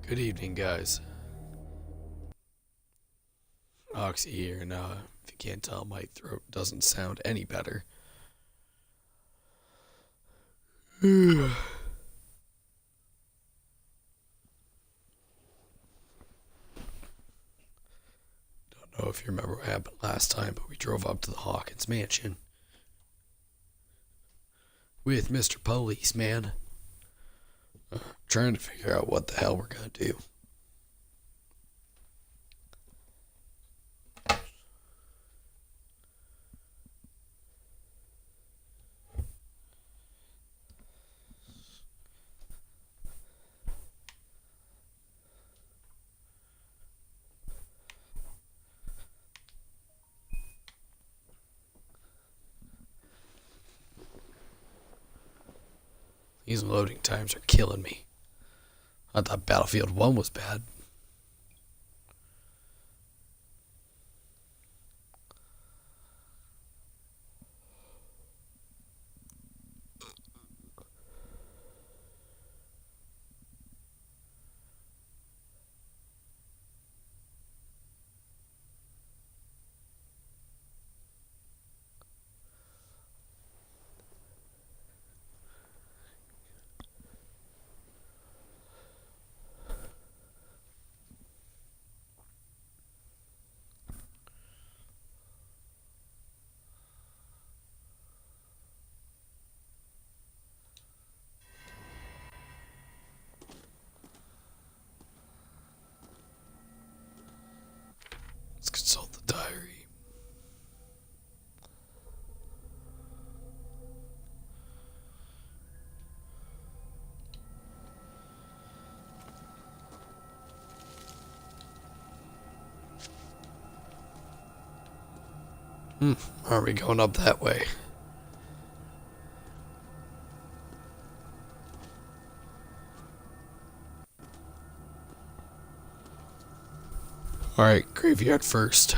Good evening, guys. Oxy here, and if you can't tell, my throat doesn't sound any better. Don't know if you remember what happened last time, but we drove up to the Hawkins mansion with Mr. Policeman, trying to figure out what the hell we're gonna do. These loading times are killing me. I thought Battlefield 1 was bad. Let's consult the diary. Are we going up that way? Alright, graveyard first.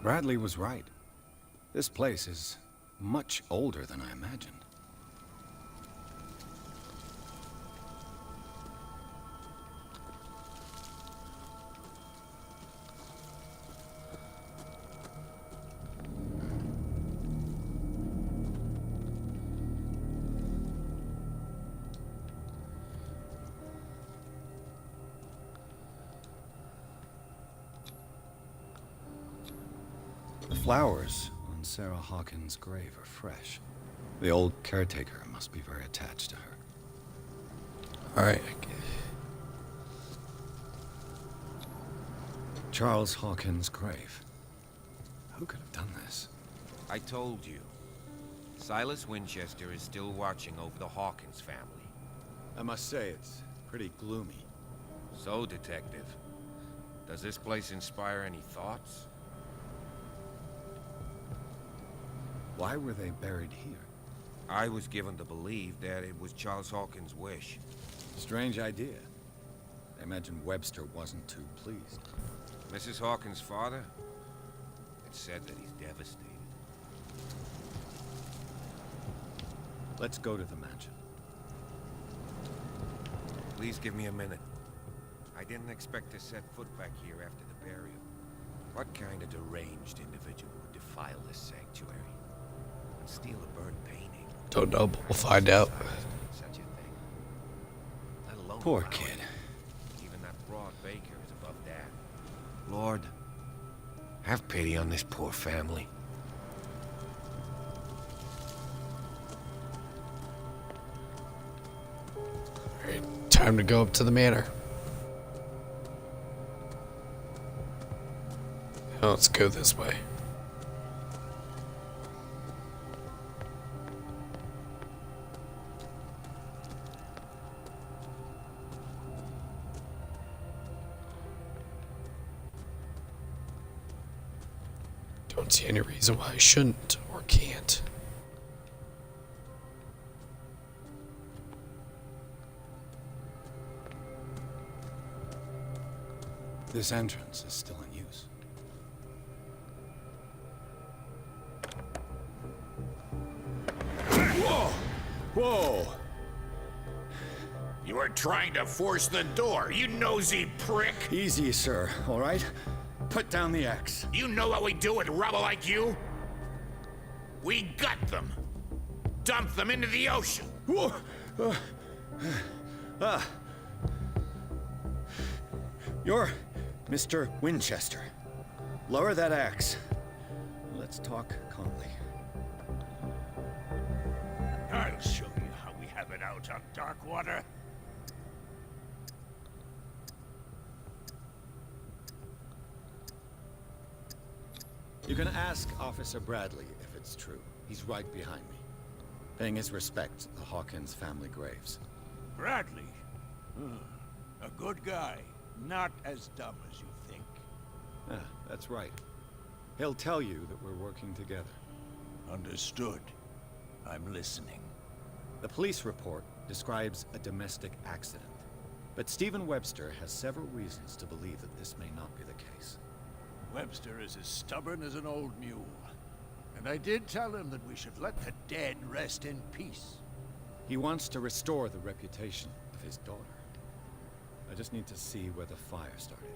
Bradley was right. This place is much older than I imagined. The flowers on Sarah Hawkins' grave are fresh. The old caretaker must be very attached to her. Alright. Charles Hawkins' grave. Who could have done this? I told you. Silas Winchester is still watching over the Hawkins family. I must say, it's pretty gloomy. So, Detective, does this place inspire any thoughts? Why were they buried here? I was given to believe that it was Charles Hawkins' wish. Strange idea. I imagine Webster wasn't too pleased. Mrs. Hawkins' father? It's said that he's devastated. Let's go to the mansion. Please give me a minute. I didn't expect to set foot back here after the burial. What kind of deranged individual would defile this sanctuary? And steal a burnt painting? Don't know, but we'll find out. Such a thing. Let alone Poor violence. kid. Even that broad baker is above that. Lord, have pity on this poor family. Alright, time to go up to the manor. Now let's go this way. Don't see any reason why I shouldn't or can't. This entrance is still in use. Whoa! You are trying to force the door, you nosy prick! Easy, sir, all right? Put down the axe. You know what we do with rubble like you? We gut them. Dump them into the ocean. Whoa! You're Mr. Winchester. Lower that axe. Let's talk calmly. I'll show you how we have it out on Darkwater. You can ask Officer Bradley if it's true. He's right behind me, paying his respects to the Hawkins family graves. Bradley? A good guy. Not as dumb as you think. Ah, that's right. He'll tell you that we're working together. Understood. I'm listening. The police report describes a domestic accident, but Stephen Webster has several reasons to believe that this may not be the case. Webster is as stubborn as an old mule. And I did tell him that we should let the dead rest in peace. He wants to restore the reputation of his daughter. I just need to see where the fire started.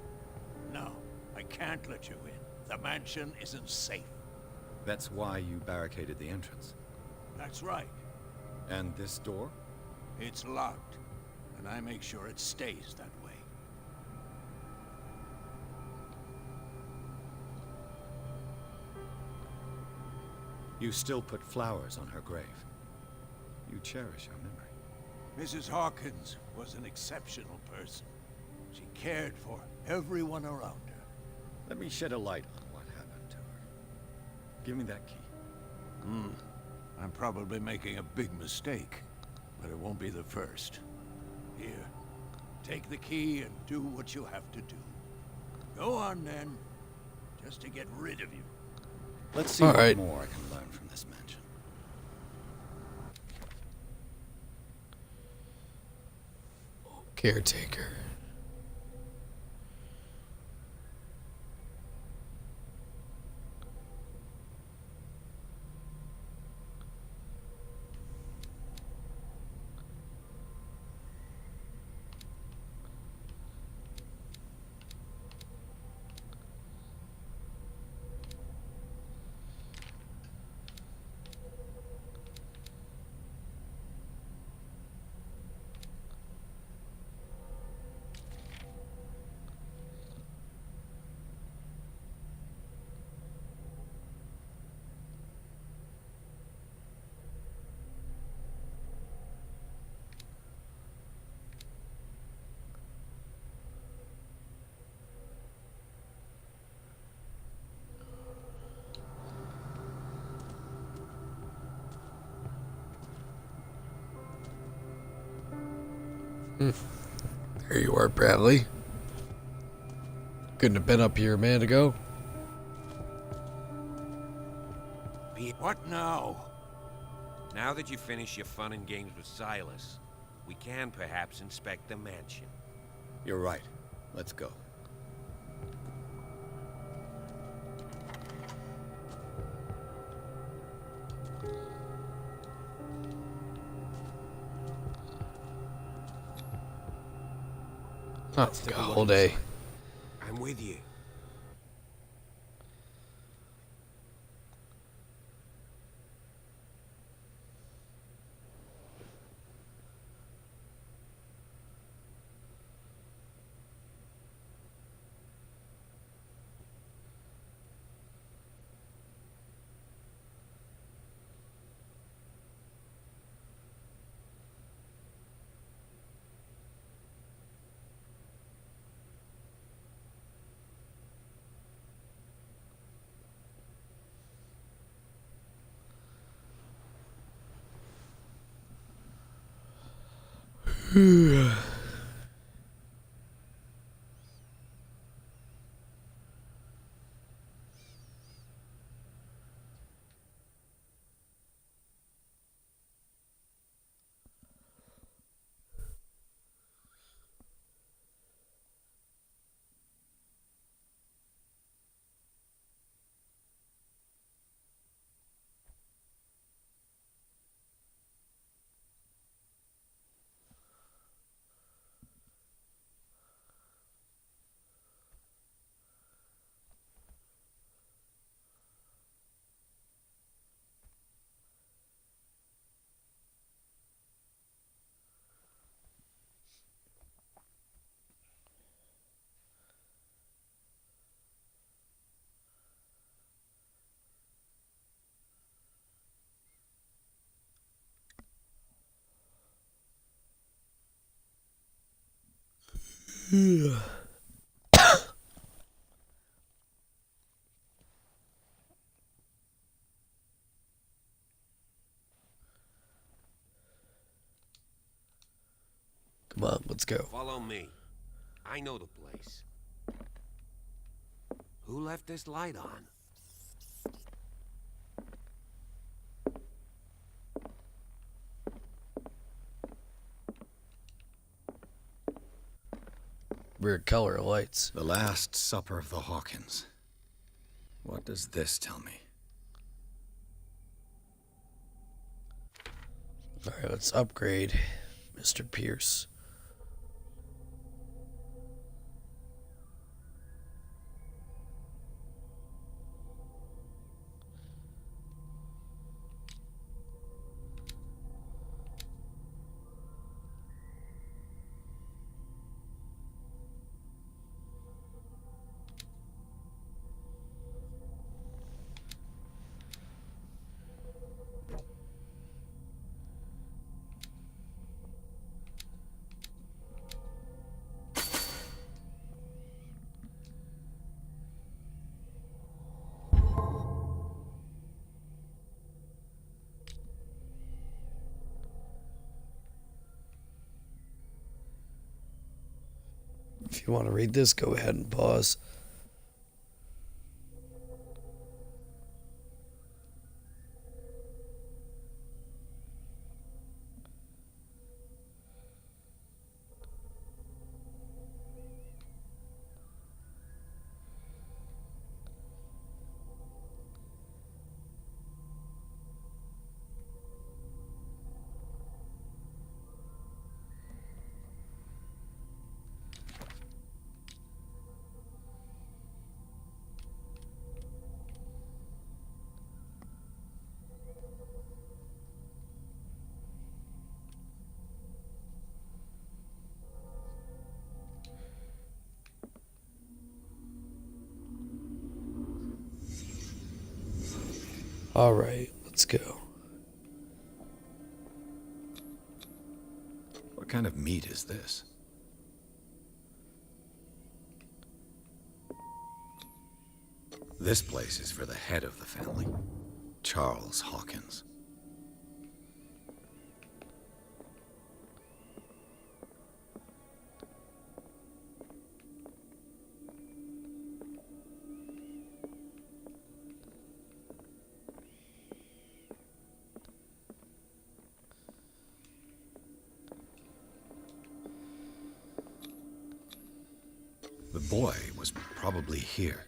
No, I can't let you in. The mansion isn't safe. That's why you barricaded the entrance. That's right. And this door? It's locked, and I make sure it stays that way. You still put flowers on her grave. You cherish her memory. Mrs. Hawkins was an exceptional person. She cared for everyone around her. Let me shed a light on what happened to her. Give me that key. I'm probably making a big mistake, but it won't be the first. Here, take the key and do what you have to do. Go on then, just to get rid of you. Let's see what more I can learn from this mansion. Caretaker. There you are, Bradley. Couldn't have been up here a minute ago. What now? Now that you finish your fun and games with Silas, we can perhaps inspect the mansion. You're right. Let's go. Oh, like a whole day. I'm with you. Come on, let's go. Follow me. I know the place. Who left this light on? Weird color of lights. The Last Supper of the Hawkins. What does this tell me? Alright, let's upgrade Mr. Pierce. If you want to read this, go ahead and pause. Alright, let's go. What kind of meat is this? This place is for the head of the family, Charles Hawkins. The boy was probably here.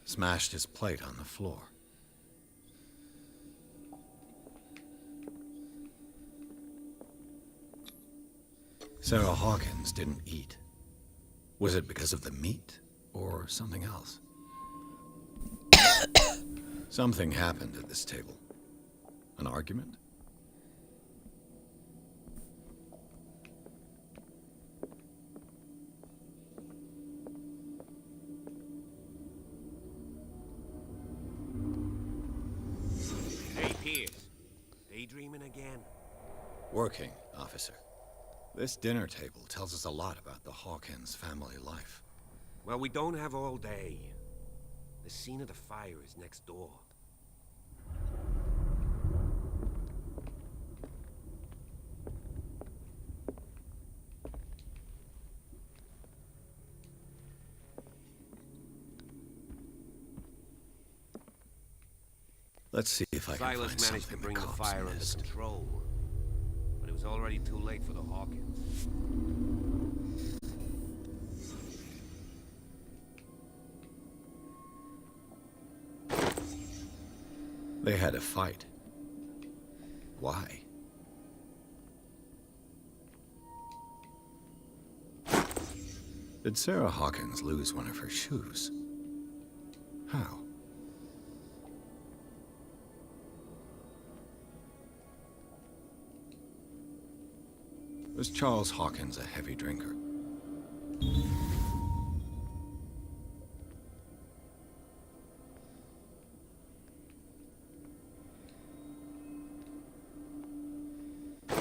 Smashed his plate on the floor. Sarah Hawkins didn't eat. Was it because of the meat or something else? Something happened at this table. An argument? Daydreaming again? Working, officer. This dinner table tells us a lot about the Hawkins family life. Well, we don't have all day. The scene of the fire is next door. Let's see if I can Silas find managed to something bring the the cops fire under missed. control, but it was already too late for the Hawkins. They had a fight. Why? Did Sarah Hawkins lose one of her shoes? How? Was Charles Hawkins a heavy drinker?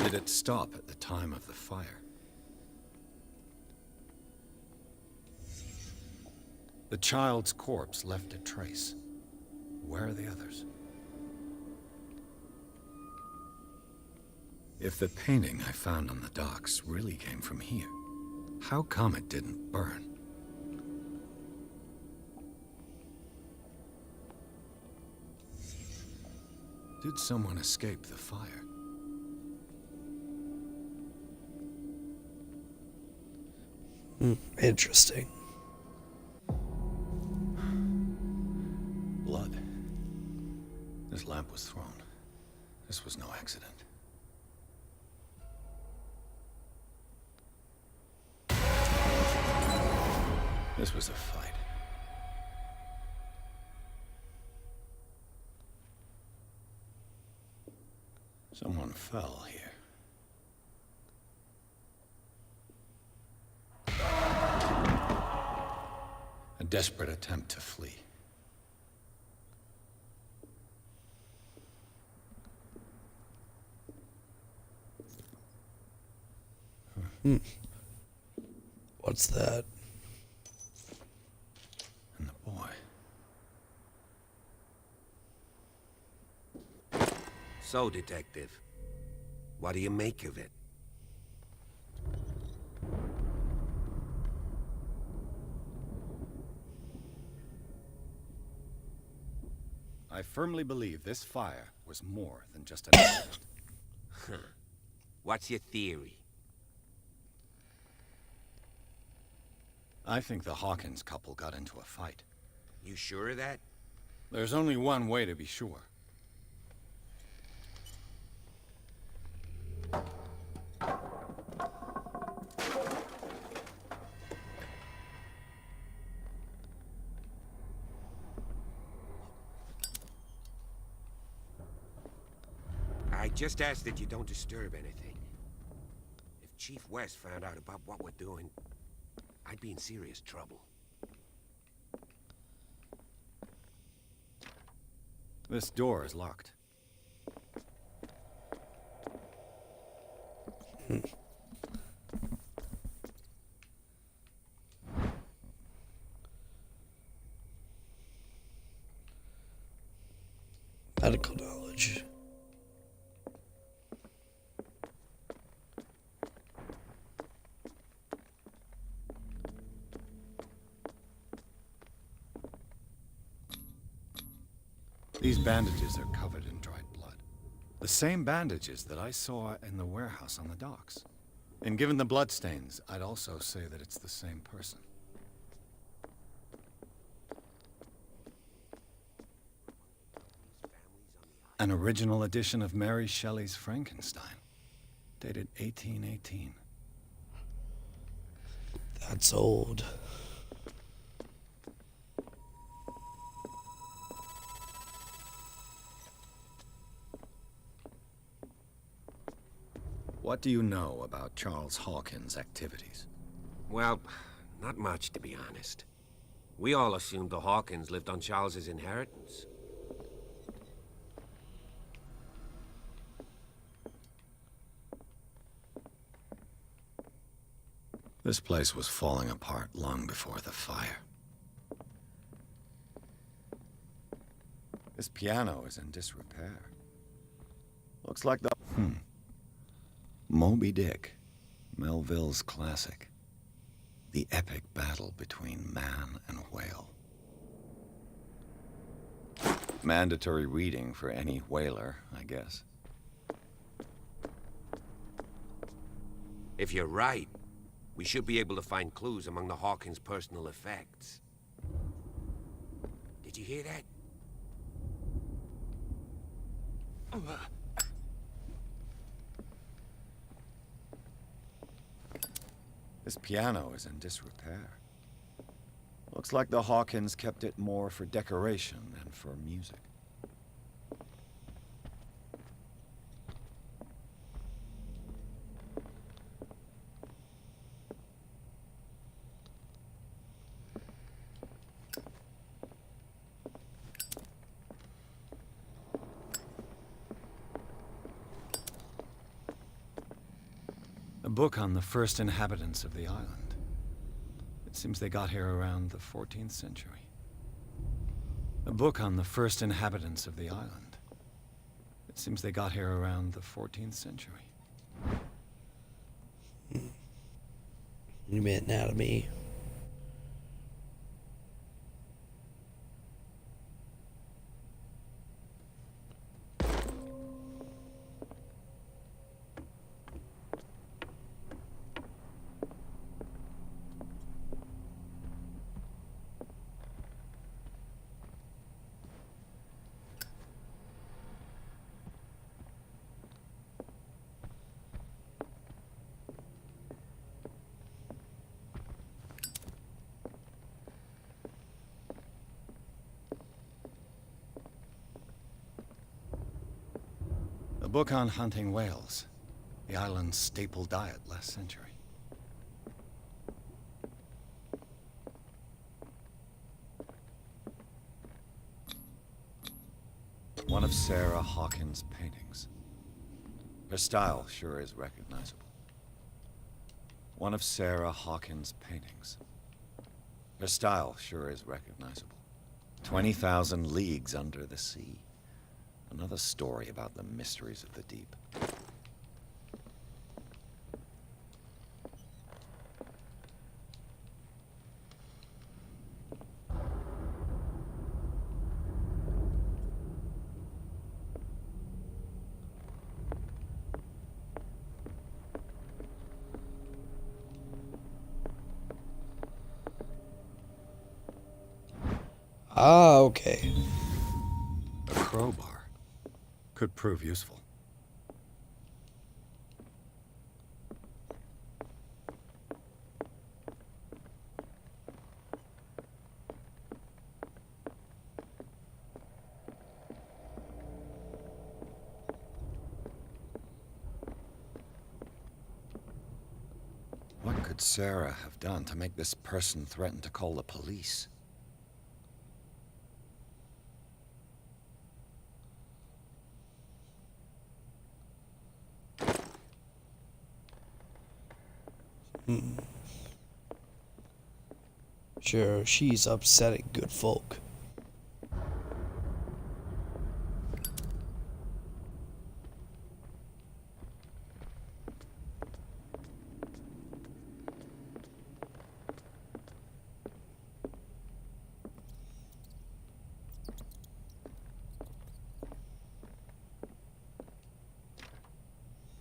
Did it stop at the time of the fire? The child's corpse left a trace. Where are the others? If the painting I found on the docks really came from here, how come it didn't burn? Did someone escape the fire? Interesting. Blood. This lamp was thrown. This was no accident. This was a fight. Someone fell here. A desperate attempt to flee. What's that? And the boy. So, Detective, what do you make of it? I firmly believe this fire was more than just an accident. What's your theory? I think the Hawkins couple got into a fight. You sure of that? There's only one way to be sure. I just ask that you don't disturb anything. If Chief West found out about what we're doing, I'd be in serious trouble. This door is locked. Medical knowledge. These bandages are covered in dried blood. The same bandages that I saw in the warehouse on the docks. And given the bloodstains, I'd also say that it's the same person. An original edition of Mary Shelley's Frankenstein, dated 1818. That's old. What do you know about Charles Hawkins' activities? Well, not much, to be honest. We all assumed the Hawkins lived on Charles's inheritance. This place was falling apart long before the fire. This piano is in disrepair. Looks like the... Moby Dick, Melville's classic. The epic battle between man and whale. Mandatory reading for any whaler, I guess. If you're right, we should be able to find clues among the Hawkins' personal effects. Did you hear that? This piano is in disrepair. Looks like the Hawkins kept it more for decoration than for music. A book on the first inhabitants of the island. It Seems they got here around the 14th century. A book on the first inhabitants of the island. It seems they got here around the 14th century. You mean anatomy? A book on hunting whales, the island's staple diet last century. One of Sarah Hawkins' paintings. Her style sure is recognizable. One of Sarah Hawkins' paintings. Her style sure is recognizable. 20,000 Leagues Under the Sea. Another story about the mysteries of the deep. Ah, okay. A crowbar. Could prove useful. What could Sarah have done to make this person threaten to call the police? Sure, she's upsetting good folk.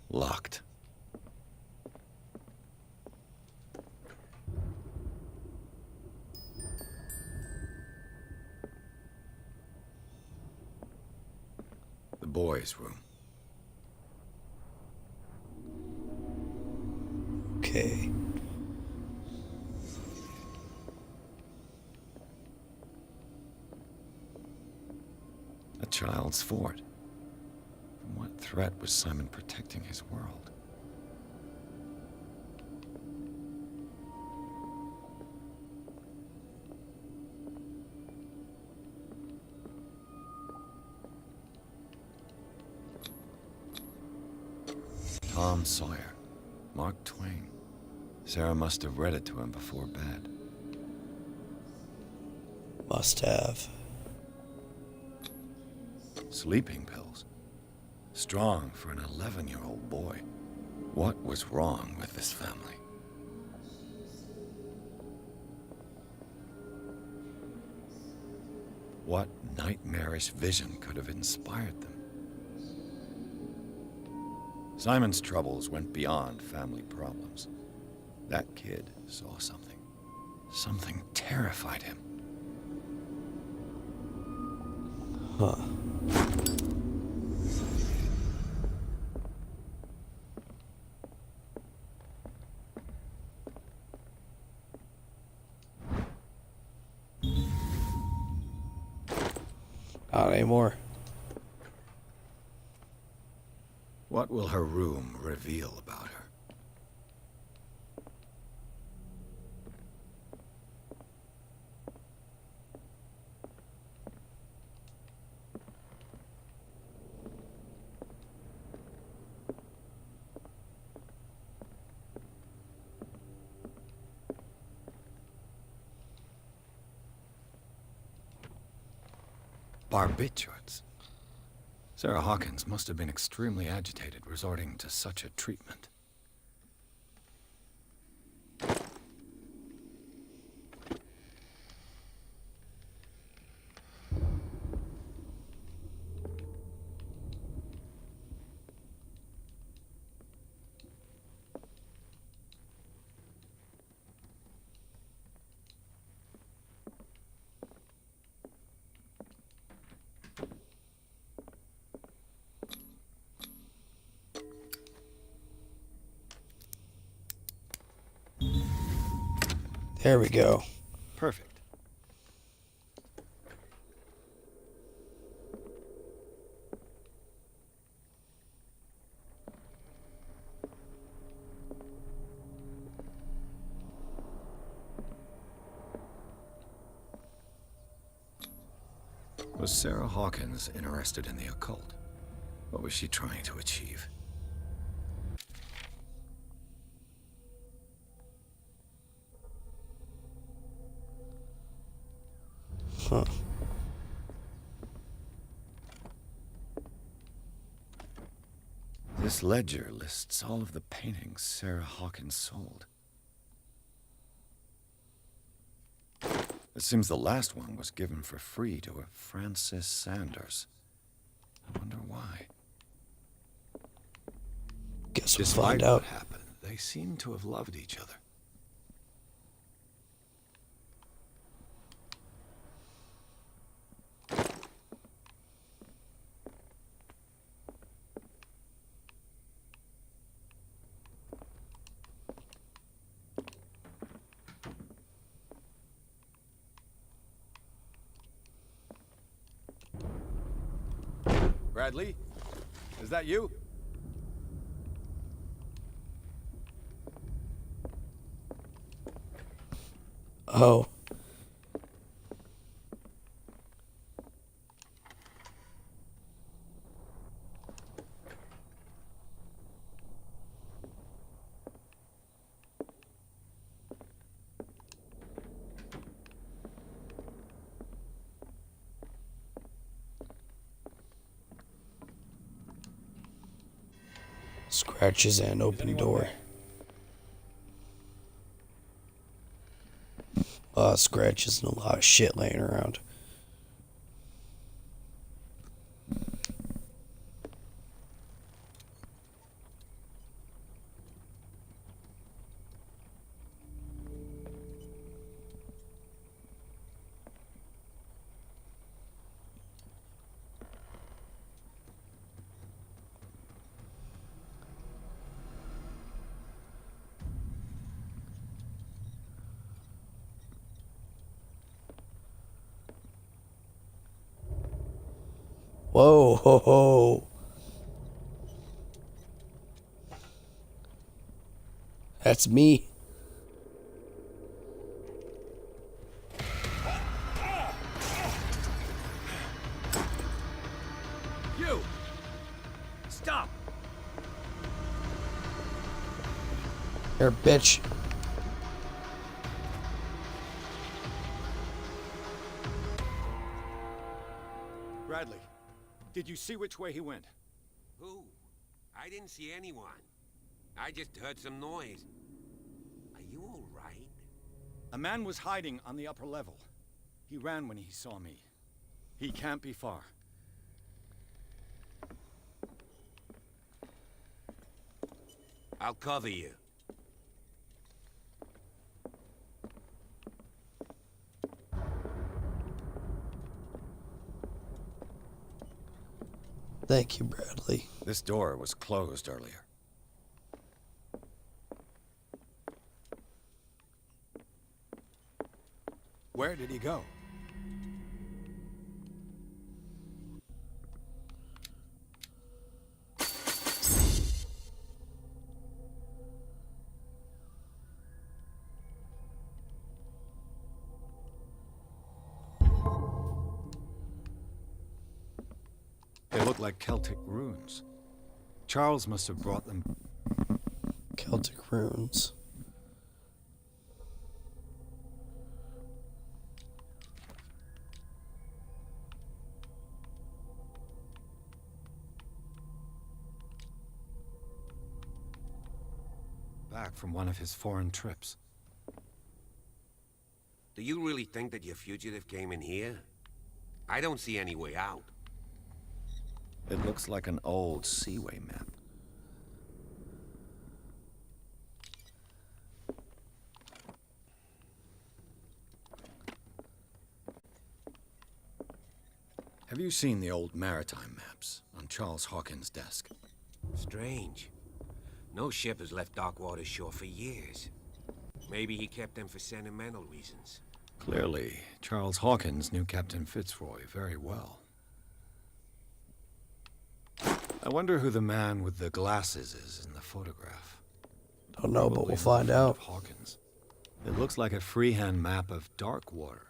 Locked. The boys' room. Okay. A child's fort. From what threat was Simon protecting his world? Tom Sawyer. Mark Twain. Sarah must have read it to him before bed. Must have. Sleeping pills. Strong for an 11-year-old boy. What was wrong with this family? What nightmarish vision could have inspired them? Simon's troubles went beyond family problems. That kid saw something. Something terrified him. Huh. Not anymore. What will her room reveal about her? Barbiturates. Sarah Hawkins must have been extremely agitated, resorting to such a treatment. There we go. Perfect. Was Sarah Hawkins interested in the occult? What was she trying to achieve? Huh. This ledger lists all of the paintings Sarah Hawkins sold. It seems the last one was given for free to a Francis Sanders. I wonder why. Guess we'll Despite find out. what happened, they seem to have loved each other. Bradley? Is that you? Oh. Scratches and open door. Scratches and a lot of shit laying around. Whoa, ho, ho. That's me. You! Stop! You're a bitch. Bradley, did you see which way he went? Who? I didn't see anyone. I just heard some noise. Are you all right? A man was hiding on the upper level. He ran when he saw me. He can't be far. I'll cover you. Thank you, Bradley. This door was closed earlier. Where did he go? They look like Celtic runes. Charles must have brought them. Celtic runes. back from one of his foreign trips. Do you really think that your fugitive came in here? I don't see any way out. It looks like an old seaway map. Have you seen the old maritime maps on Charles Hawkins' desk? Strange. No ship has left Darkwater's shore for years. Maybe he kept them for sentimental reasons. Clearly, Charles Hawkins knew Captain Fitzroy very well. I wonder who the man with the glasses is in the photograph. Don't know, but Probably we'll find a friend out. of Hawkins. It looks like a freehand map of Darkwater.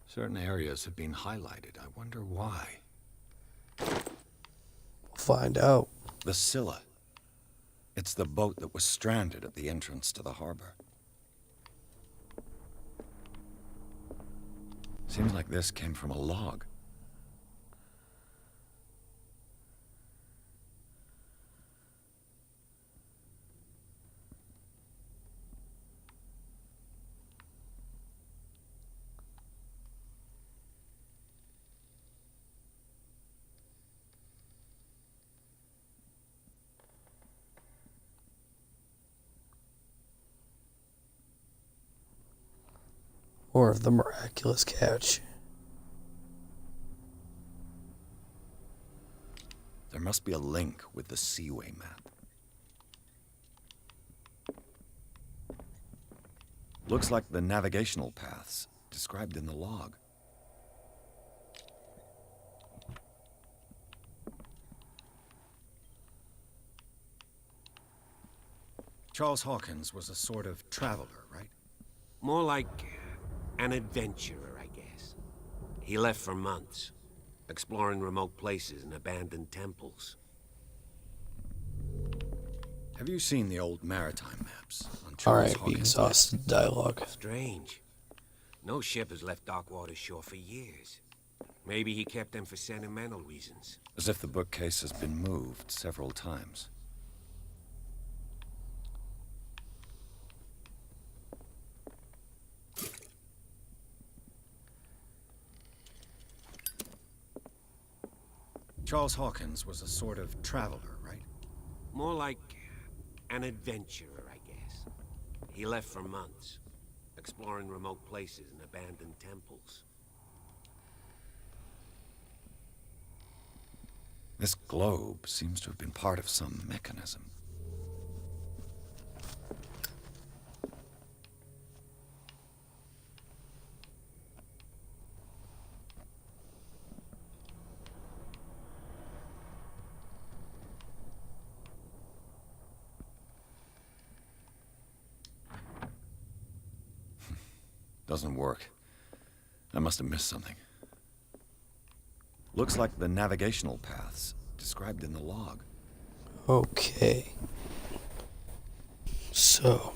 Certain areas have been highlighted. I wonder why. We'll find out. The Scylla. It's the boat that was stranded at the entrance to the harbor. Seems like this came from a log. Or of the miraculous catch. There must be a link with the Seaway map. Looks like the navigational paths described in the log. Charles Hawkins was a sort of traveler, right? More like an adventurer, I guess. He left for months, exploring remote places and abandoned temples. Have you seen the old maritime maps on Charles Alright, we Hawkins' exhausted dialogue. Strange. No ship has left Darkwater's shore for years. Maybe he kept them for sentimental reasons. As if the bookcase has been moved several times. Charles Hawkins was a sort of traveler, right? More like an adventurer, I guess. He left for months, exploring remote places and abandoned temples. This globe seems to have been part of some mechanism. Doesn't work. I must have missed something. Looks like the navigational paths described in the log. Okay. So,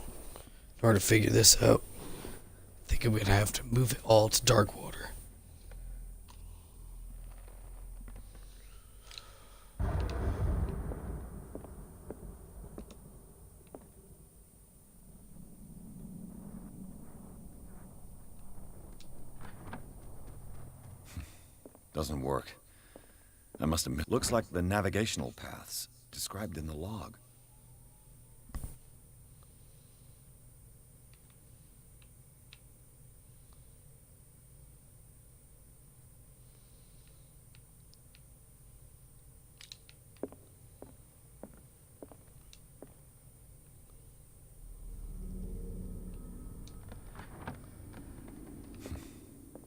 in order to figure this out, I think I'm gonna have to move it all to Darkwater. Doesn't work. I must have missed. Looks like the navigational paths described in the log.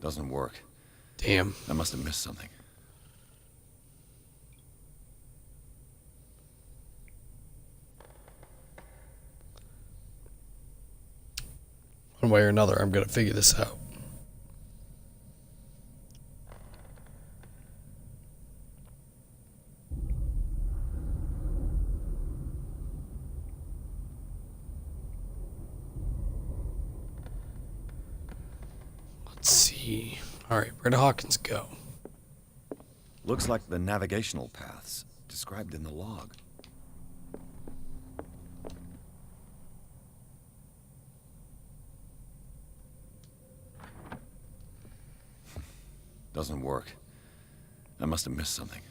Doesn't work. Damn. I must have missed something. One way or another, I'm gonna figure this out. Let's see. Alright, where did Hawkins go? Looks like the navigational paths described in the log. Doesn't work. I must have missed something.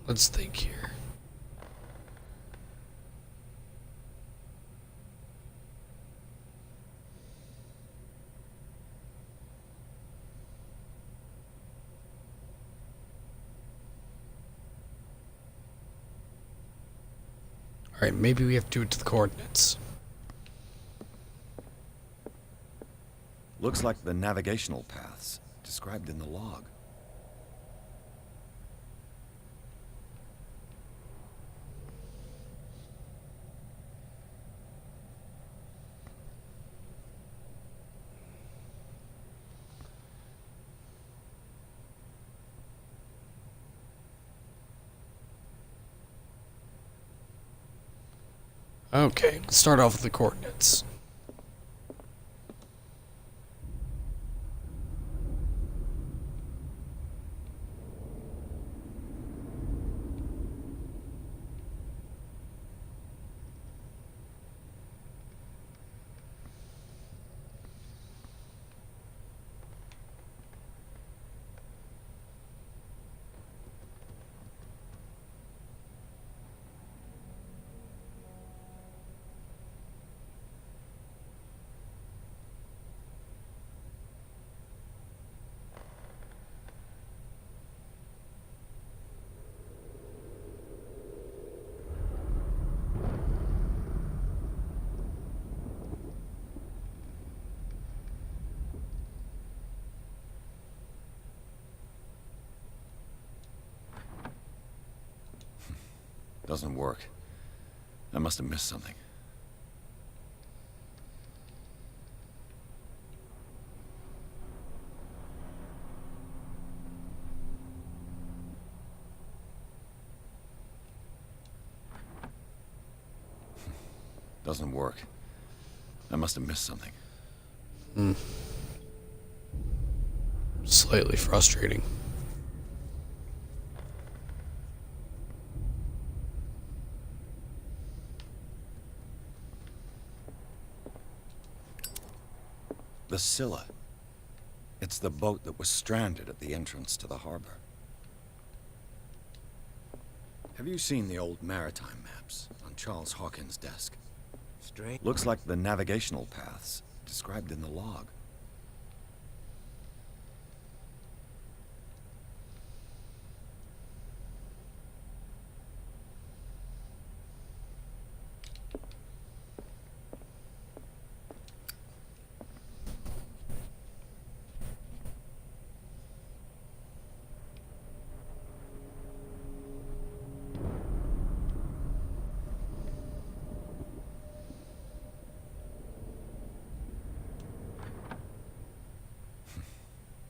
Let's think here. Alright, maybe we have to do it to the coordinates. Looks like the navigational paths described in the log. Okay, let's start off with the coordinates. Doesn't work. I must have missed something. Doesn't work. I must have missed something. Slightly frustrating. The Scylla. It's the boat that was stranded at the entrance to the harbor. Have you seen the old maritime maps on Charles Hawkins' desk? Strange. Looks like the navigational paths described in the log.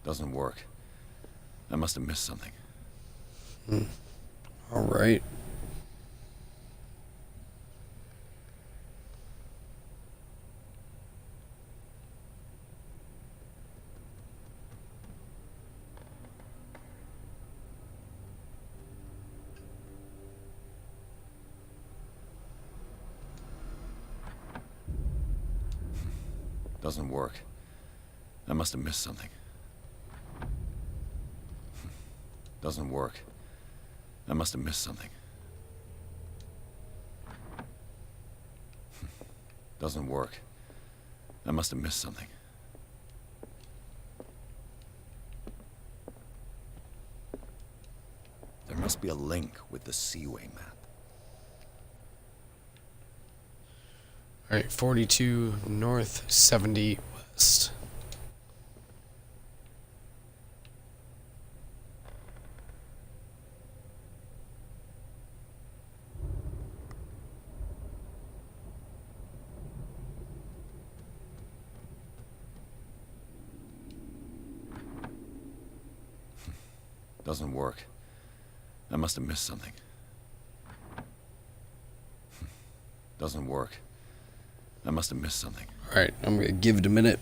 Doesn't work. I must have missed something. Alright. Doesn't work. I must have missed something. Doesn't work. I must have missed something. Doesn't work. I must have missed something. There must be a link with the Seaway map. Alright, 42 north, 70 west. Doesn't work. I must have missed something. Doesn't work. I must have missed something. Alright, I'm gonna give it a minute.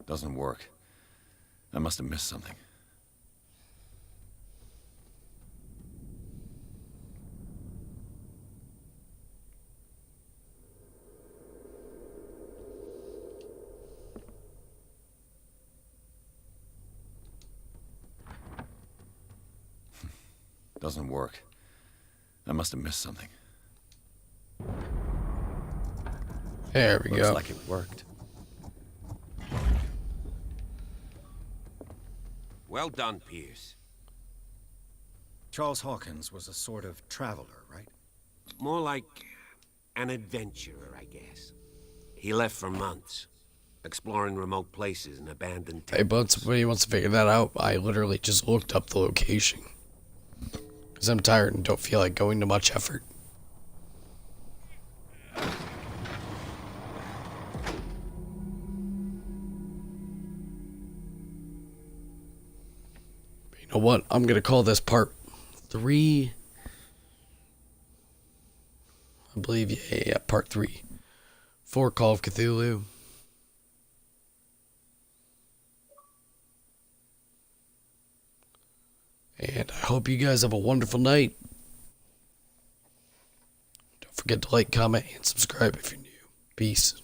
Doesn't work. I must have missed something. Doesn't work. I must have missed something. There we Looks go. like it worked. Well done, Pierce. Charles Hawkins was a sort of traveler, right? More like an adventurer, I guess. He left for months, exploring remote places and abandoned Hey, temples. but somebody wants to figure that out. I literally just looked up the location. Because I'm tired and don't feel like going to much effort. But you know what? I'm going to call this part 3. I believe, yeah, part 3. For Call of Cthulhu. And I hope you guys have a wonderful night. Don't forget to like, comment, and subscribe if you're new. Peace.